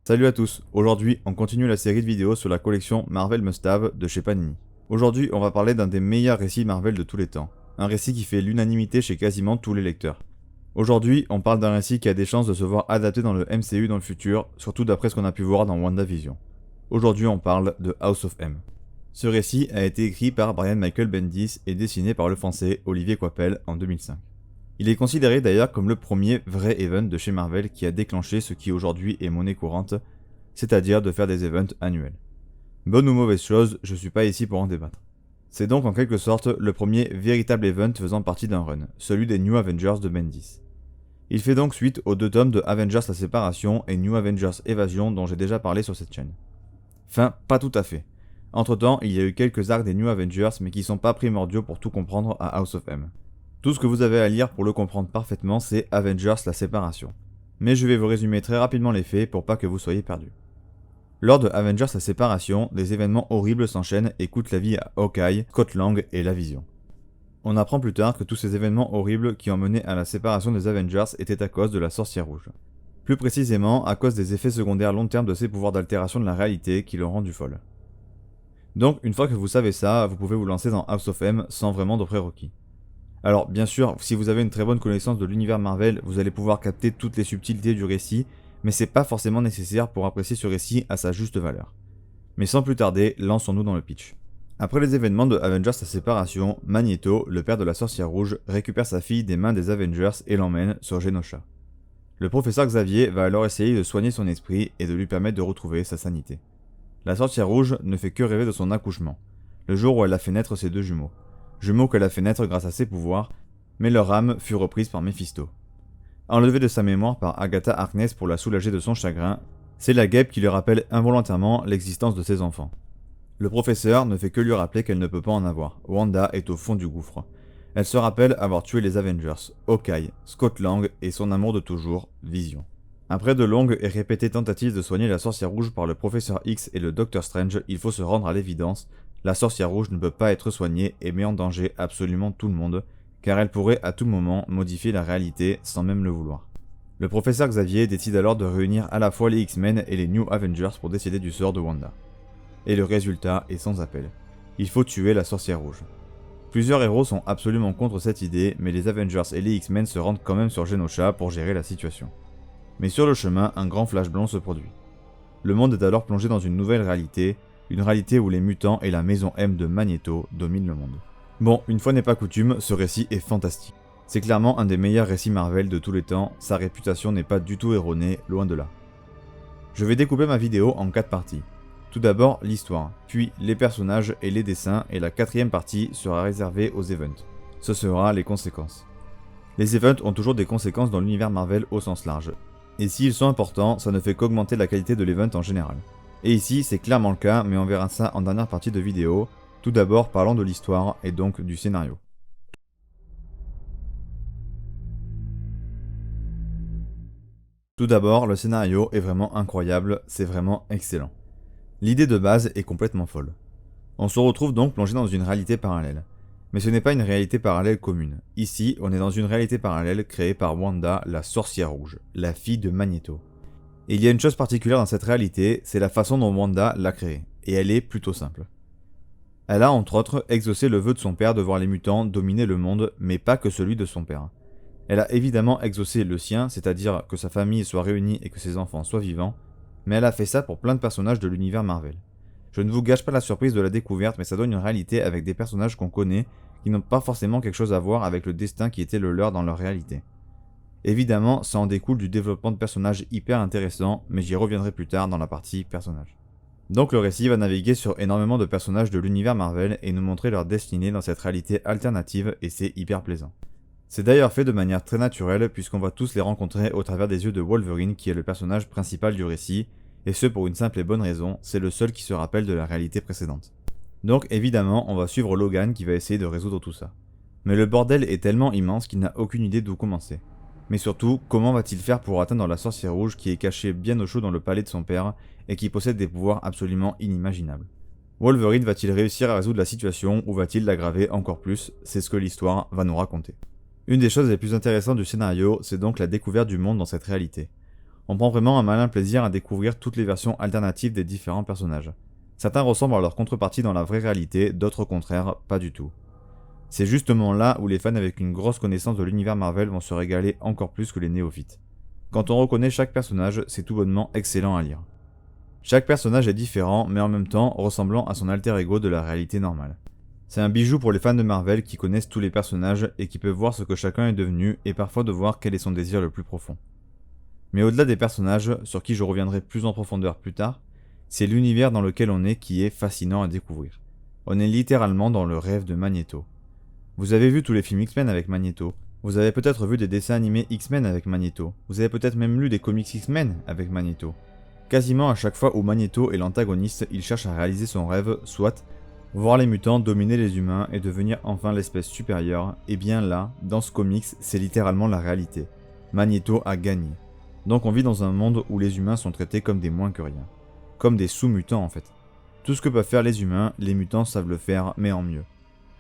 Salut à tous, aujourd'hui on continue la série de vidéos sur la collection Marvel Must Have de chez Panini. Aujourd'hui on va parler d'un des meilleurs récits Marvel de tous les temps, un récit qui fait l'unanimité chez quasiment tous les lecteurs. Aujourd'hui on parle d'un récit qui a des chances de se voir adapté dans le MCU dans le futur, surtout d'après ce qu'on a pu voir dans WandaVision. Aujourd'hui on parle de House of M. Ce récit a été écrit par Brian Michael Bendis et dessiné par le français Olivier Coipel en 2005. Il est considéré d'ailleurs comme le premier vrai event de chez Marvel qui a déclenché ce qui aujourd'hui est monnaie courante, c'est-à-dire de faire des events annuels. Bonne ou mauvaise chose, je suis pas ici pour en débattre. C'est donc en quelque sorte le premier véritable event faisant partie d'un run, celui des New Avengers de Bendis. Il fait donc suite aux 2 tomes de Avengers La Séparation et New Avengers Évasion dont j'ai déjà parlé sur cette chaîne. Enfin, pas tout à fait. Entre temps, il y a eu quelques arcs des New Avengers mais qui sont pas primordiaux pour tout comprendre à House of M. Tout ce que vous avez à lire pour le comprendre parfaitement, c'est Avengers La Séparation. Mais je vais vous résumer très rapidement les faits pour pas que vous soyez perdus. Lors de Avengers La Séparation, des événements horribles s'enchaînent et coûtent la vie à Hawkeye, Scott Lang et La Vision. On apprend plus tard que tous ces événements horribles qui ont mené à la séparation des Avengers étaient à cause de la Sorcière Rouge. Plus précisément, à cause des effets secondaires long terme de ses pouvoirs d'altération de la réalité qui l'ont rendue folle. Donc, une fois que vous savez ça, vous pouvez vous lancer dans House of M sans vraiment de prérequis. Alors bien sûr, si vous avez une très bonne connaissance de l'univers Marvel, vous allez pouvoir capter toutes les subtilités du récit, mais c'est pas forcément nécessaire pour apprécier ce récit à sa juste valeur. Mais sans plus tarder, lançons-nous dans le pitch. Après les événements de Avengers La Séparation, Magneto, le père de la Sorcière Rouge, récupère sa fille des mains des Avengers et l'emmène sur Genosha. Le professeur Xavier va alors essayer de soigner son esprit et de lui permettre de retrouver sa sanité. La Sorcière Rouge ne fait que rêver de son accouchement, le jour où elle a fait naître ses 2 jumeaux. Jumeaux qu'elle a fait naître grâce à ses pouvoirs, mais leur âme fut reprise par Mephisto. Enlevée de sa mémoire par Agatha Harkness pour la soulager de son chagrin, c'est la guêpe qui lui rappelle involontairement l'existence de ses enfants. Le professeur ne fait que lui rappeler qu'elle ne peut pas en avoir, Wanda est au fond du gouffre. Elle se rappelle avoir tué les Avengers, Hawkeye, Scott Lang et son amour de toujours, Vision. Après de longues et répétées tentatives de soigner la Sorcière Rouge par le professeur X et le Docteur Strange, il faut se rendre à l'évidence. La Sorcière Rouge ne peut pas être soignée et met en danger absolument tout le monde, car elle pourrait à tout moment modifier la réalité sans même le vouloir. Le professeur Xavier décide alors de réunir à la fois les X-Men et les New Avengers pour décider du sort de Wanda. Et le résultat est sans appel. Il faut tuer la Sorcière Rouge. Plusieurs héros sont absolument contre cette idée, mais les Avengers et les X-Men se rendent quand même sur Genosha pour gérer la situation. Mais sur le chemin, un grand flash blanc se produit. Le monde est alors plongé dans une nouvelle réalité, une réalité où les mutants et la maison M de Magneto dominent le monde. Bon, une fois n'est pas coutume, ce récit est fantastique. C'est clairement un des meilleurs récits Marvel de tous les temps, sa réputation n'est pas du tout erronée, loin de là. Je vais découper ma vidéo en 4 parties. Tout d'abord l'histoire, puis les personnages et les dessins, et la 4e partie sera réservée aux events. Ce sera les conséquences. Les events ont toujours des conséquences dans l'univers Marvel au sens large. Et s'ils sont importants, ça ne fait qu'augmenter la qualité de l'event en général. Et ici, c'est clairement le cas, mais on verra ça en dernière partie de vidéo. Tout d'abord, parlons de l'histoire et donc du scénario. Tout d'abord, le scénario est vraiment incroyable, c'est vraiment excellent. L'idée de base est complètement folle. On se retrouve donc plongé dans une réalité parallèle. Mais ce n'est pas une réalité parallèle commune. Ici, on est dans une réalité parallèle créée par Wanda, la Sorcière Rouge, la fille de Magneto. Et il y a une chose particulière dans cette réalité, c'est la façon dont Wanda l'a créée, et elle est plutôt simple. Elle a entre autres exaucé le vœu de son père de voir les mutants dominer le monde, mais pas que celui de son père. Elle a évidemment exaucé le sien, c'est-à-dire que sa famille soit réunie et que ses enfants soient vivants, mais elle a fait ça pour plein de personnages de l'univers Marvel. Je ne vous gâche pas la surprise de la découverte, mais ça donne une réalité avec des personnages qu'on connaît, qui n'ont pas forcément quelque chose à voir avec le destin qui était le leur dans leur réalité. Évidemment, ça en découle du développement de personnages hyper intéressants, mais j'y reviendrai plus tard dans la partie personnages. Donc le récit va naviguer sur énormément de personnages de l'univers Marvel et nous montrer leur destinée dans cette réalité alternative et c'est hyper plaisant. C'est d'ailleurs fait de manière très naturelle puisqu'on va tous les rencontrer au travers des yeux de Wolverine qui est le personnage principal du récit, et ce pour une simple et bonne raison, c'est le seul qui se rappelle de la réalité précédente. Donc évidemment on va suivre Logan qui va essayer de résoudre tout ça. Mais le bordel est tellement immense qu'il n'a aucune idée d'où commencer. Mais surtout, comment va-t-il faire pour atteindre la Sorcière Rouge qui est cachée bien au chaud dans le palais de son père et qui possède des pouvoirs absolument inimaginables? Wolverine va-t-il réussir à résoudre la situation ou va-t-il l'aggraver encore plus? C'est ce que l'histoire va nous raconter. Une des choses les plus intéressantes du scénario, c'est donc la découverte du monde dans cette réalité. On prend vraiment un malin plaisir à découvrir toutes les versions alternatives des différents personnages. Certains ressemblent à leur contrepartie dans la vraie réalité, d'autres au contraire, pas du tout. C'est justement là où les fans avec une grosse connaissance de l'univers Marvel vont se régaler encore plus que les néophytes. Quand on reconnaît chaque personnage, c'est tout bonnement excellent à lire. Chaque personnage est différent, mais en même temps ressemblant à son alter ego de la réalité normale. C'est un bijou pour les fans de Marvel qui connaissent tous les personnages et qui peuvent voir ce que chacun est devenu et parfois de voir quel est son désir le plus profond. Mais au-delà des personnages, sur qui je reviendrai plus en profondeur plus tard, c'est l'univers dans lequel on est qui est fascinant à découvrir. On est littéralement dans le rêve de Magneto. Vous avez vu tous les films X-Men avec Magneto. Vous avez peut-être vu des dessins animés X-Men avec Magneto. Vous avez peut-être même lu des comics X-Men avec Magneto. Quasiment à chaque fois où Magneto est l'antagoniste, il cherche à réaliser son rêve, soit voir les mutants dominer les humains et devenir enfin l'espèce supérieure, et bien là, dans ce comics, c'est littéralement la réalité. Magneto a gagné. Donc on vit dans un monde où les humains sont traités comme des moins que rien. Comme des sous-mutants en fait. Tout ce que peuvent faire les humains, les mutants savent le faire, mais en mieux.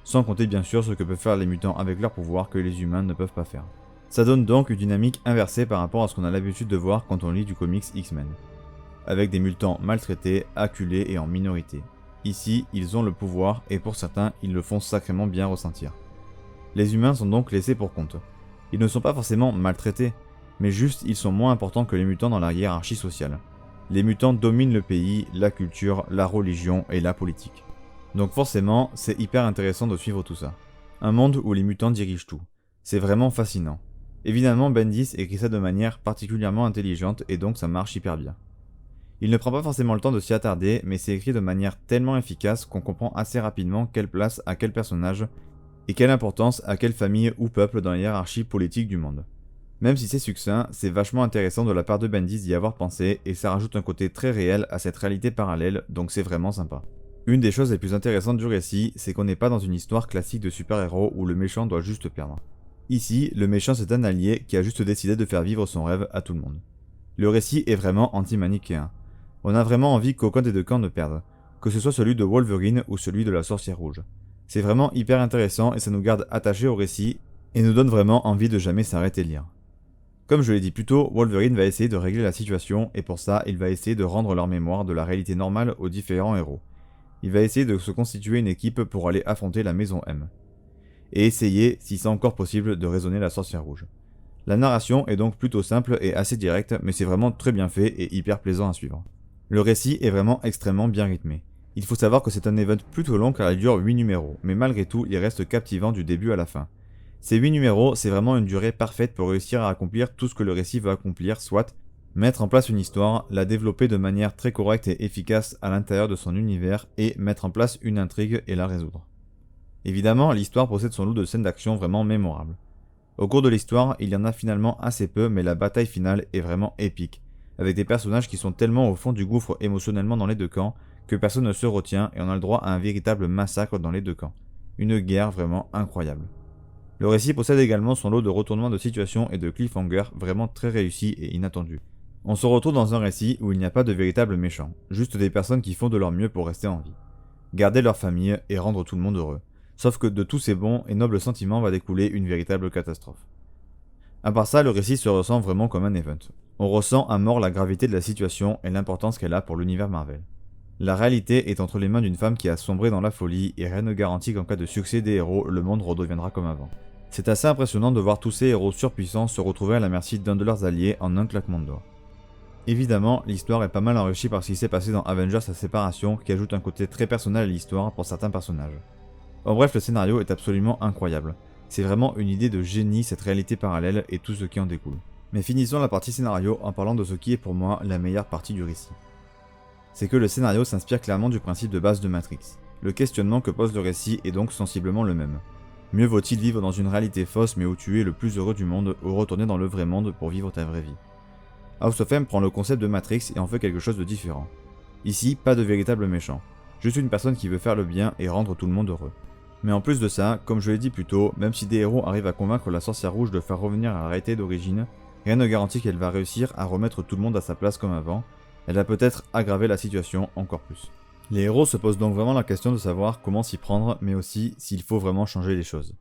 Sans compter bien sûr ce que peuvent faire les mutants avec leur pouvoir que les humains ne peuvent pas faire. Ça donne donc une dynamique inversée par rapport à ce qu'on a l'habitude de voir quand on lit du comics X-Men. Avec des mutants maltraités, acculés et en minorité. Ici, ils ont le pouvoir et pour certains, ils le font sacrément bien ressentir. Les humains sont donc laissés pour compte. Ils ne sont pas forcément maltraités, mais juste ils sont moins importants que les mutants dans la hiérarchie sociale. Les mutants dominent le pays, la culture, la religion et la politique. Donc forcément, c'est hyper intéressant de suivre tout ça. Un monde où les mutants dirigent tout. C'est vraiment fascinant. Évidemment, Bendis écrit ça de manière particulièrement intelligente et donc ça marche hyper bien. Il ne prend pas forcément le temps de s'y attarder, mais c'est écrit de manière tellement efficace qu'on comprend assez rapidement quelle place à quel personnage et quelle importance à quelle famille ou peuple dans la hiérarchie politique du monde. Même si c'est succinct, c'est vachement intéressant de la part de Bendis d'y avoir pensé et ça rajoute un côté très réel à cette réalité parallèle, donc c'est vraiment sympa. Une des choses les plus intéressantes du récit, c'est qu'on n'est pas dans une histoire classique de super-héros où le méchant doit juste perdre. Ici, le méchant c'est un allié qui a juste décidé de faire vivre son rêve à tout le monde. Le récit est vraiment anti-manichéen. On a vraiment envie qu'aucun des deux camps ne perde, que ce soit celui de Wolverine ou celui de la Sorcière Rouge. C'est vraiment hyper intéressant et ça nous garde attachés au récit et nous donne vraiment envie de jamais s'arrêter de lire. Comme je l'ai dit plus tôt, Wolverine va essayer de régler la situation et pour ça, il va essayer de rendre leur mémoire de la réalité normale aux différents héros. Il va essayer de se constituer une équipe pour aller affronter la Maison M. Et essayer, si c'est encore possible, de raisonner la Sorcière Rouge. La narration est donc plutôt simple et assez directe, mais c'est vraiment très bien fait et hyper plaisant à suivre. Le récit est vraiment extrêmement bien rythmé. Il faut savoir que c'est un event plutôt long car il dure 8 numéros, mais malgré tout, il reste captivant du début à la fin. Ces 8 numéros, c'est vraiment une durée parfaite pour réussir à accomplir tout ce que le récit veut accomplir, soit mettre en place une histoire, la développer de manière très correcte et efficace à l'intérieur de son univers, et mettre en place une intrigue et la résoudre. Évidemment, l'histoire possède son lot de scènes d'action vraiment mémorables. Au cours de l'histoire, il y en a finalement assez peu, mais la bataille finale est vraiment épique, avec des personnages qui sont tellement au fond du gouffre émotionnellement dans les deux camps, que personne ne se retient et on a le droit à un véritable massacre dans les deux camps. Une guerre vraiment incroyable. Le récit possède également son lot de retournements de situation et de cliffhangers vraiment très réussis et inattendus. On se retrouve dans un récit où il n'y a pas de véritable méchant, juste des personnes qui font de leur mieux pour rester en vie. Garder leur famille et rendre tout le monde heureux. Sauf que de tous ces bons et nobles sentiments va découler une véritable catastrophe. À part ça, le récit se ressent vraiment comme un event. On ressent à mort la gravité de la situation et l'importance qu'elle a pour l'univers Marvel. La réalité est entre les mains d'une femme qui a sombré dans la folie et rien ne garantit qu'en cas de succès des héros, le monde redeviendra comme avant. C'est assez impressionnant de voir tous ces héros surpuissants se retrouver à la merci d'un de leurs alliés en un claquement de doigts. Évidemment, l'histoire est pas mal enrichie par ce qui s'est passé dans Avengers sa séparation qui ajoute un côté très personnel à l'histoire pour certains personnages. En bref, le scénario est absolument incroyable. C'est vraiment une idée de génie cette réalité parallèle et tout ce qui en découle. Mais finissons la partie scénario en parlant de ce qui est pour moi la meilleure partie du récit. C'est que le scénario s'inspire clairement du principe de base de Matrix. Le questionnement que pose le récit est donc sensiblement le même. Mieux vaut-il vivre dans une réalité fausse mais où tu es le plus heureux du monde ou retourner dans le vrai monde pour vivre ta vraie vie. House of M prend le concept de Matrix et en fait quelque chose de différent. Ici, pas de véritable méchant. Juste une personne qui veut faire le bien et rendre tout le monde heureux. Mais en plus de ça, comme je l'ai dit plus tôt, même si des héros arrivent à convaincre la Sorcière Rouge de faire revenir à la réalité d'origine, rien ne garantit qu'elle va réussir à remettre tout le monde à sa place comme avant. Elle va peut-être aggraver la situation encore plus. Les héros se posent donc vraiment la question de savoir comment s'y prendre, mais aussi s'il faut vraiment changer les choses.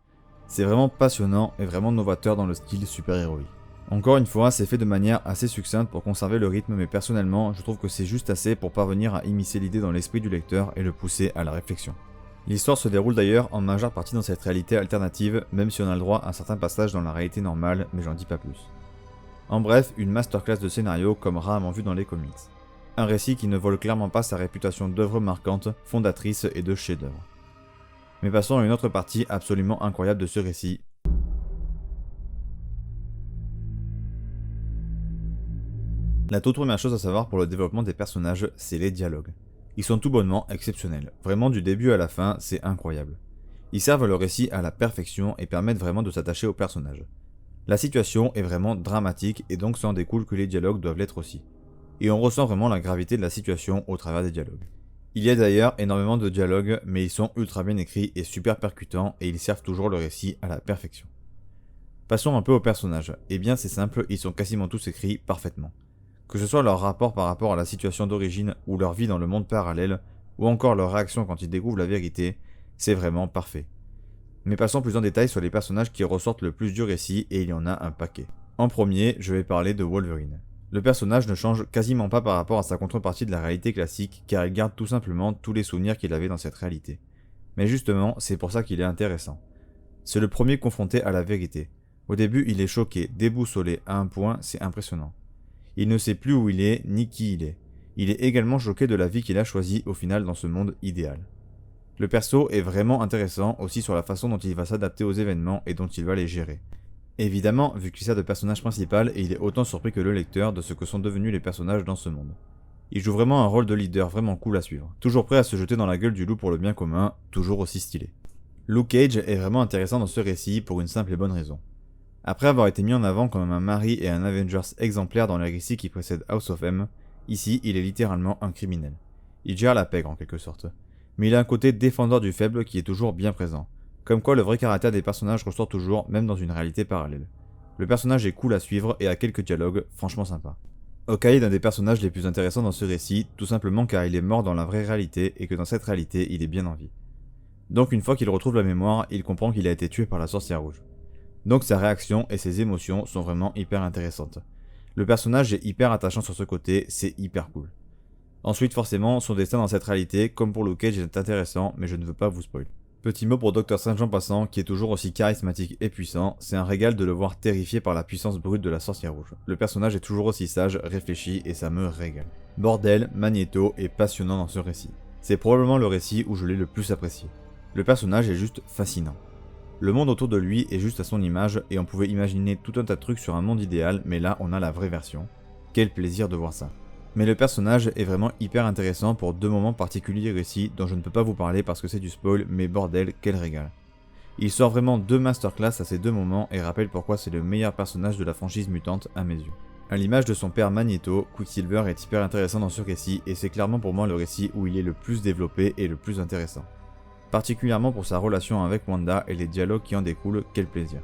C'est vraiment passionnant et vraiment novateur dans le style super-héroïque. Encore une fois, c'est fait de manière assez succincte pour conserver le rythme, mais personnellement, je trouve que c'est juste assez pour parvenir à immiscer l'idée dans l'esprit du lecteur et le pousser à la réflexion. L'histoire se déroule d'ailleurs en majeure partie dans cette réalité alternative, même si on a le droit à certains passages dans la réalité normale, mais j'en dis pas plus. En bref, une masterclass de scénario comme rarement vu dans les comics. Un récit qui ne vole clairement pas sa réputation d'œuvre marquante, fondatrice et de chef-d'œuvre. Mais passons à une autre partie absolument incroyable de ce récit. La toute première chose à savoir pour le développement des personnages, c'est les dialogues. Ils sont tout bonnement exceptionnels. Vraiment du début à la fin, c'est incroyable. Ils servent le récit à la perfection et permettent vraiment de s'attacher aux personnages. La situation est vraiment dramatique et donc ça en découle que les dialogues doivent l'être aussi. Et on ressent vraiment la gravité de la situation au travers des dialogues. Il y a d'ailleurs énormément de dialogues, mais ils sont ultra bien écrits et super percutants et ils servent toujours le récit à la perfection. Passons un peu aux personnages. Eh bien c'est simple, ils sont quasiment tous écrits parfaitement. Que ce soit leur rapport par rapport à la situation d'origine ou leur vie dans le monde parallèle, ou encore leur réaction quand ils découvrent la vérité, c'est vraiment parfait. Mais passons plus en détail sur les personnages qui ressortent le plus du récit et il y en a un paquet. En premier, je vais parler de Wolverine. Le personnage ne change quasiment pas par rapport à sa contrepartie de la réalité classique car il garde tout simplement tous les souvenirs qu'il avait dans cette réalité. Mais justement, c'est pour ça qu'il est intéressant. C'est le premier confronté à la vérité. Au début, il est choqué, déboussolé à un point, c'est impressionnant. Il ne sait plus où il est, ni qui il est. Il est également choqué de la vie qu'il a choisie au final dans ce monde idéal. Le perso est vraiment intéressant aussi sur la façon dont il va s'adapter aux événements et dont il va les gérer. Évidemment, vu qu'il sert de personnage principal, et il est autant surpris que le lecteur de ce que sont devenus les personnages dans ce monde. Il joue vraiment un rôle de leader vraiment cool à suivre, toujours prêt à se jeter dans la gueule du loup pour le bien commun, toujours aussi stylé. Luke Cage est vraiment intéressant dans ce récit pour une simple et bonne raison. Après avoir été mis en avant comme un mari et un Avengers exemplaire dans les récits qui précèdent House of M, ici il est littéralement un criminel. Il gère la pègre en quelque sorte. Mais il a un côté défendeur du faible qui est toujours bien présent. Comme quoi le vrai caractère des personnages ressort toujours, même dans une réalité parallèle. Le personnage est cool à suivre et a quelques dialogues franchement sympas. Hawkeye est l'un des personnages les plus intéressants dans ce récit, tout simplement car il est mort dans la vraie réalité et que dans cette réalité il est bien en vie. Donc une fois qu'il retrouve la mémoire, il comprend qu'il a été tué par la sorcière rouge. Donc sa réaction et ses émotions sont vraiment hyper intéressantes. Le personnage est hyper attachant sur ce côté, c'est hyper cool. Ensuite forcément, son destin dans cette réalité, comme pour Luke Cage, est intéressant, mais je ne veux pas vous spoiler. Petit mot pour Dr. Strange en passant, qui est toujours aussi charismatique et puissant, c'est un régal de le voir terrifié par la puissance brute de la sorcière rouge. Le personnage est toujours aussi sage, réfléchi et ça me régale. Bordel, Magneto est passionnant dans ce récit. C'est probablement le récit où je l'ai le plus apprécié. Le personnage est juste fascinant. Le monde autour de lui est juste à son image et on pouvait imaginer tout un tas de trucs sur un monde idéal, mais là on a la vraie version. Quel plaisir de voir ça. Mais le personnage est vraiment hyper intéressant pour deux moments particuliers récits dont je ne peux pas vous parler parce que c'est du spoil, mais bordel, quel régal. Il sort vraiment deux masterclass à ces deux moments et rappelle pourquoi c'est le meilleur personnage de la franchise mutante à mes yeux. À l'image de son père Magneto, Quicksilver est hyper intéressant dans ce récit et c'est clairement pour moi le récit où il est le plus développé et le plus intéressant. Particulièrement pour sa relation avec Wanda et les dialogues qui en découlent, quel plaisir.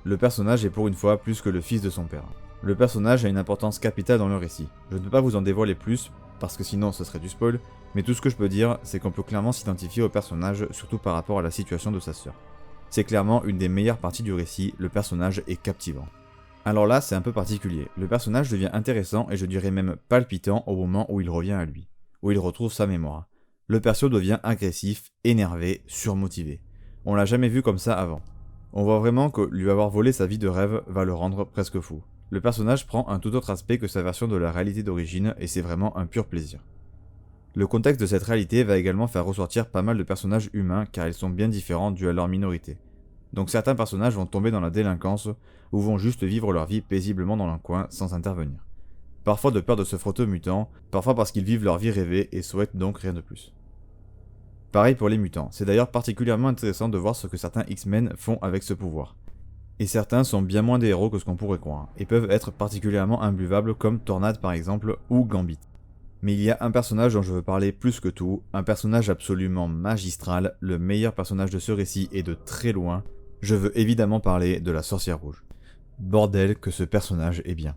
Le personnage est pour une fois plus que le fils de son père. Le personnage a une importance capitale dans le récit. Je ne peux pas vous en dévoiler plus, parce que sinon ce serait du spoil, mais tout ce que je peux dire, c'est qu'on peut clairement s'identifier au personnage, surtout par rapport à la situation de sa sœur. C'est clairement une des meilleures parties du récit, le personnage est captivant. Alors là, c'est un peu particulier. Le personnage devient intéressant et je dirais même palpitant au moment où il revient à lui, où il retrouve sa mémoire. Le perso devient agressif, énervé, surmotivé. On l'a jamais vu comme ça avant. On voit vraiment que lui avoir volé sa vie de rêve va le rendre presque fou. Le personnage prend un tout autre aspect que sa version de la réalité d'origine et c'est vraiment un pur plaisir. Le contexte de cette réalité va également faire ressortir pas mal de personnages humains car ils sont bien différents dû à leur minorité. Donc certains personnages vont tomber dans la délinquance ou vont juste vivre leur vie paisiblement dans leur coin sans intervenir. Parfois de peur de se frotter aux mutants, parfois parce qu'ils vivent leur vie rêvée et souhaitent donc rien de plus. Pareil pour les mutants, c'est d'ailleurs particulièrement intéressant de voir ce que certains X-Men font avec ce pouvoir. Et certains sont bien moins des héros que ce qu'on pourrait croire, et peuvent être particulièrement imbuvables comme Tornade par exemple, ou Gambit. Mais il y a un personnage dont je veux parler plus que tout, un personnage absolument magistral, le meilleur personnage de ce récit et de très loin, je veux évidemment parler de la sorcière rouge. Bordel que ce personnage est bien.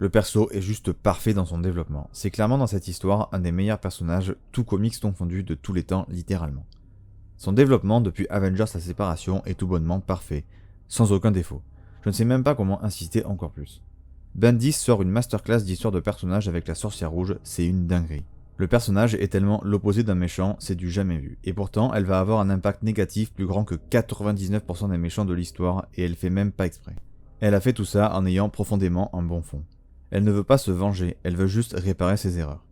Le perso est juste parfait dans son développement, c'est clairement dans cette histoire un des meilleurs personnages, tout comics confondu de tous les temps littéralement. Son développement depuis Avengers la séparation est tout bonnement parfait, sans aucun défaut. Je ne sais même pas comment insister encore plus. Bendis sort une masterclass d'histoire de personnages avec la sorcière rouge, c'est une dinguerie. Le personnage est tellement l'opposé d'un méchant, c'est du jamais vu. Et pourtant, elle va avoir un impact négatif plus grand que 99% des méchants de l'histoire, et elle fait même pas exprès. Elle a fait tout ça en ayant profondément un bon fond. Elle ne veut pas se venger, elle veut juste réparer ses erreurs.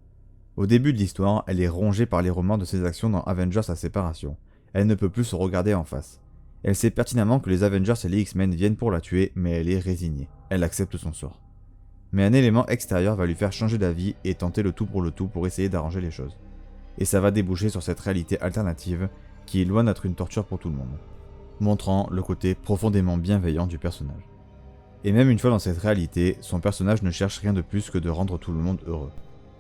Au début de l'histoire, elle est rongée par les remords de ses actions dans Avengers la séparation. Elle ne peut plus se regarder en face. Elle sait pertinemment que les Avengers et les X-Men viennent pour la tuer, mais elle est résignée. Elle accepte son sort. Mais un élément extérieur va lui faire changer d'avis et tenter le tout pour essayer d'arranger les choses. Et ça va déboucher sur cette réalité alternative qui est loin d'être une torture pour tout le monde, montrant le côté profondément bienveillant du personnage. Et même une fois dans cette réalité, son personnage ne cherche rien de plus que de rendre tout le monde heureux.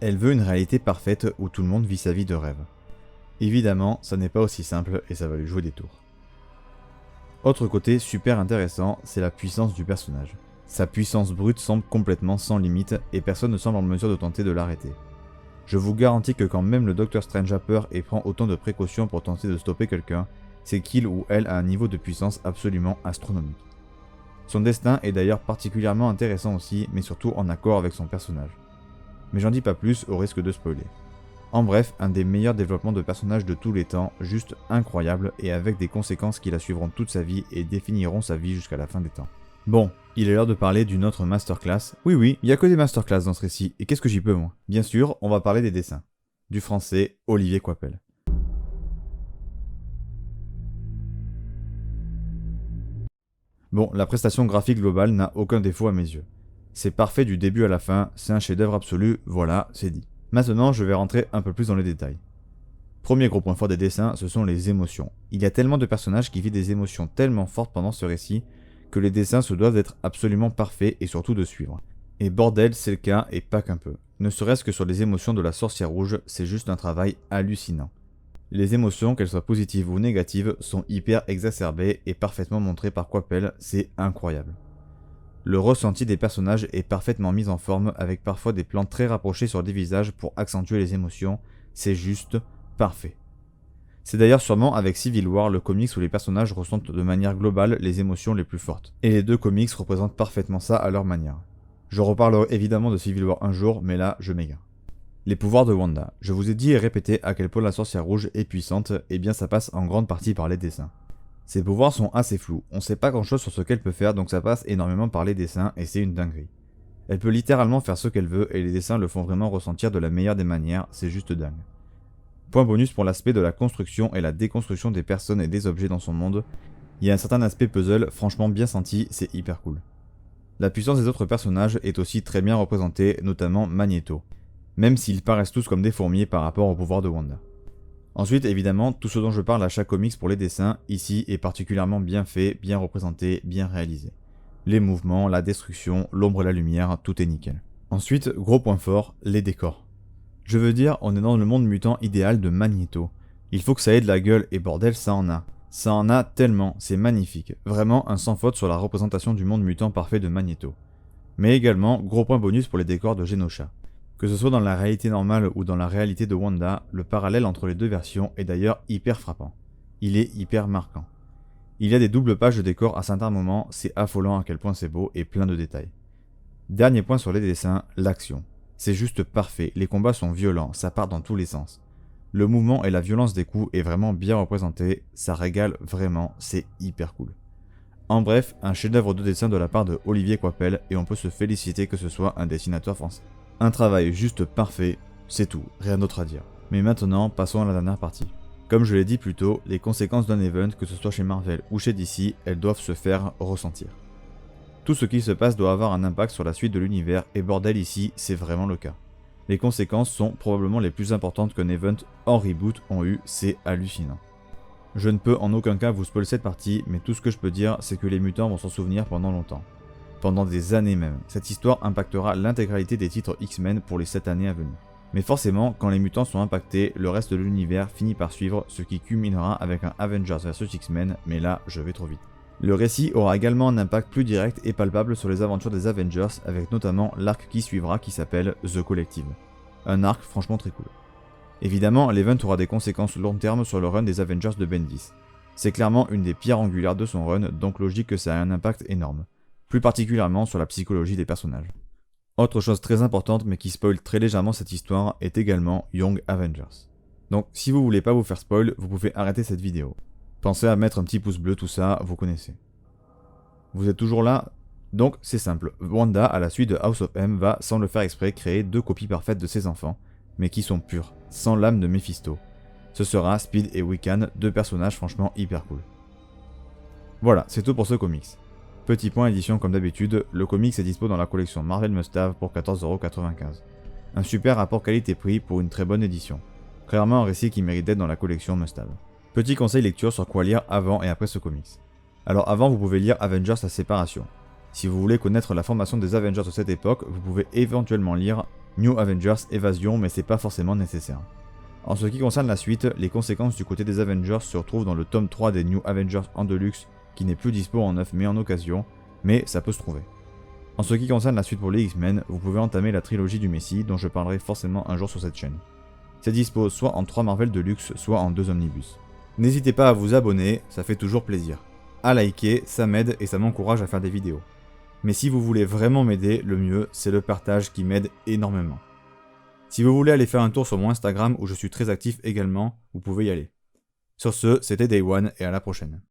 Elle veut une réalité parfaite où tout le monde vit sa vie de rêve. Évidemment, ça n'est pas aussi simple et ça va lui jouer des tours. Autre côté super intéressant, c'est la puissance du personnage. Sa puissance brute semble complètement sans limite et personne ne semble en mesure de tenter de l'arrêter. Je vous garantis que quand même le Docteur Strange a peur et prend autant de précautions pour tenter de stopper quelqu'un, c'est qu'il ou elle a un niveau de puissance absolument astronomique. Son destin est d'ailleurs particulièrement intéressant aussi, mais surtout en accord avec son personnage. Mais j'en dis pas plus au risque de spoiler. En bref, un des meilleurs développements de personnages de tous les temps, juste incroyable et avec des conséquences qui la suivront toute sa vie et définiront sa vie jusqu'à la fin des temps. Bon, il est l'heure de parler d'une autre masterclass. Oui, il y a que des masterclass dans ce récit, et qu'est-ce que j'y peux moi? Bien sûr, on va parler des dessins. Du français, Olivier Coipel. Bon, la prestation graphique globale n'a aucun défaut à mes yeux. C'est parfait du début à la fin, c'est un chef-d'œuvre absolu, voilà, c'est dit. Maintenant, je vais rentrer un peu plus dans les détails. Premier gros point fort des dessins, ce sont les émotions. Il y a tellement de personnages qui vivent des émotions tellement fortes pendant ce récit, que les dessins se doivent d'être absolument parfaits et surtout de suivre. Et bordel, c'est le cas et pas qu'un peu. Ne serait-ce que sur les émotions de la sorcière rouge, c'est juste un travail hallucinant. Les émotions, qu'elles soient positives ou négatives, sont hyper exacerbées et parfaitement montrées par Coipel, c'est incroyable. Le ressenti des personnages est parfaitement mis en forme avec parfois des plans très rapprochés sur des visages pour accentuer les émotions, c'est juste parfait. C'est d'ailleurs sûrement avec Civil War le comics où les personnages ressentent de manière globale les émotions les plus fortes. Et les deux comics représentent parfaitement ça à leur manière. Je reparlerai évidemment de Civil War un jour, mais là, je m'égare. Les pouvoirs de Wanda. Je vous ai dit et répété à quel point la sorcière rouge est puissante, et bien ça passe en grande partie par les dessins. Ses pouvoirs sont assez flous, on sait pas grand chose sur ce qu'elle peut faire, donc ça passe énormément par les dessins, et c'est une dinguerie. Elle peut littéralement faire ce qu'elle veut, et les dessins le font vraiment ressentir de la meilleure des manières, c'est juste dingue. Point bonus pour l'aspect de la construction et la déconstruction des personnes et des objets dans son monde. Il y a un certain aspect puzzle, franchement bien senti, c'est hyper cool. La puissance des autres personnages est aussi très bien représentée, notamment Magneto, même s'ils paraissent tous comme des fourmis par rapport au pouvoir de Wanda. Ensuite, évidemment, tout ce dont je parle à chaque comics pour les dessins, ici, est particulièrement bien fait, bien représenté, bien réalisé. Les mouvements, la destruction, l'ombre et la lumière, tout est nickel. Ensuite, gros point fort, les décors. Je veux dire, on est dans le monde mutant idéal de Magneto. Il faut que ça ait de la gueule, et bordel, ça en a. Ça en a tellement, c'est magnifique. Vraiment un sans faute sur la représentation du monde mutant parfait de Magneto. Mais également, gros point bonus pour les décors de Genosha. Que ce soit dans la réalité normale ou dans la réalité de Wanda, le parallèle entre les deux versions est d'ailleurs hyper frappant. Il est hyper marquant. Il y a des doubles pages de décors à certains moments, c'est affolant à quel point c'est beau et plein de détails. Dernier point sur les dessins, l'action. C'est juste parfait, les combats sont violents, ça part dans tous les sens. Le mouvement et la violence des coups est vraiment bien représenté, ça régale vraiment, c'est hyper cool. En bref, un chef-d'œuvre de dessin de la part de Olivier Coipel et on peut se féliciter que ce soit un dessinateur français. Un travail juste parfait, c'est tout, rien d'autre à dire. Mais maintenant, passons à la dernière partie. Comme je l'ai dit plus tôt, les conséquences d'un event, que ce soit chez Marvel ou chez DC, elles doivent se faire ressentir. Tout ce qui se passe doit avoir un impact sur la suite de l'univers, et bordel ici, c'est vraiment le cas. Les conséquences sont probablement les plus importantes qu'un event en reboot ont eu, c'est hallucinant. Je ne peux en aucun cas vous spoiler cette partie, mais tout ce que je peux dire, c'est que les mutants vont s'en souvenir pendant longtemps. Pendant des années même. Cette histoire impactera l'intégralité des titres X-Men pour les 7 années à venir. Mais forcément, quand les mutants sont impactés, le reste de l'univers finit par suivre, ce qui culminera avec un Avengers vs X-Men, mais là, je vais trop vite. Le récit aura également un impact plus direct et palpable sur les aventures des Avengers, avec notamment l'arc qui suivra qui s'appelle The Collective. Un arc franchement très cool. Évidemment, l'event aura des conséquences long terme sur le run des Avengers de Bendis. C'est clairement une des pierres angulaires de son run, donc logique que ça ait un impact énorme. plus particulièrement sur la psychologie des personnages. Autre chose très importante mais qui spoil très légèrement cette histoire est également Young Avengers. Donc si vous voulez pas vous faire spoil, vous pouvez arrêter cette vidéo. Pensez à mettre un petit pouce bleu, tout ça, vous connaissez. Vous êtes toujours là? Donc c'est simple, Wanda à la suite de House of M va sans le faire exprès créer 2 copies parfaites de ses enfants, mais qui sont pures, sans l'âme de Mephisto. Ce sera Speed et Wiccan, 2 personnages franchement hyper cool. Voilà, c'est tout pour ce comics. Petit point édition comme d'habitude, le comics est dispo dans la collection Marvel Must-Have pour 14,95 €. Un super rapport qualité-prix pour une très bonne édition. Clairement un récit qui mérite d'être dans la collection Must-Have. Petit conseil lecture sur quoi lire avant et après ce comics. Alors avant vous pouvez lire Avengers la séparation. Si vous voulez connaître la formation des Avengers de cette époque, vous pouvez éventuellement lire New Avengers Évasion, mais c'est pas forcément nécessaire. En ce qui concerne la suite, les conséquences du côté des Avengers se retrouvent dans le tome 3 des New Avengers en Deluxe, qui n'est plus dispo en neuf mais en occasion, mais ça peut se trouver. En ce qui concerne la suite pour les X-Men, vous pouvez entamer la trilogie du Messie, dont je parlerai forcément un jour sur cette chaîne. C'est dispo soit en 3 Marvel Deluxe, soit en 2 omnibus. N'hésitez pas à vous abonner, ça fait toujours plaisir. À liker, ça m'aide et ça m'encourage à faire des vidéos. Mais si vous voulez vraiment m'aider, le mieux, c'est le partage qui m'aide énormément. Si vous voulez aller faire un tour sur mon Instagram où je suis très actif également, vous pouvez y aller. Sur ce, c'était Day One et à la prochaine.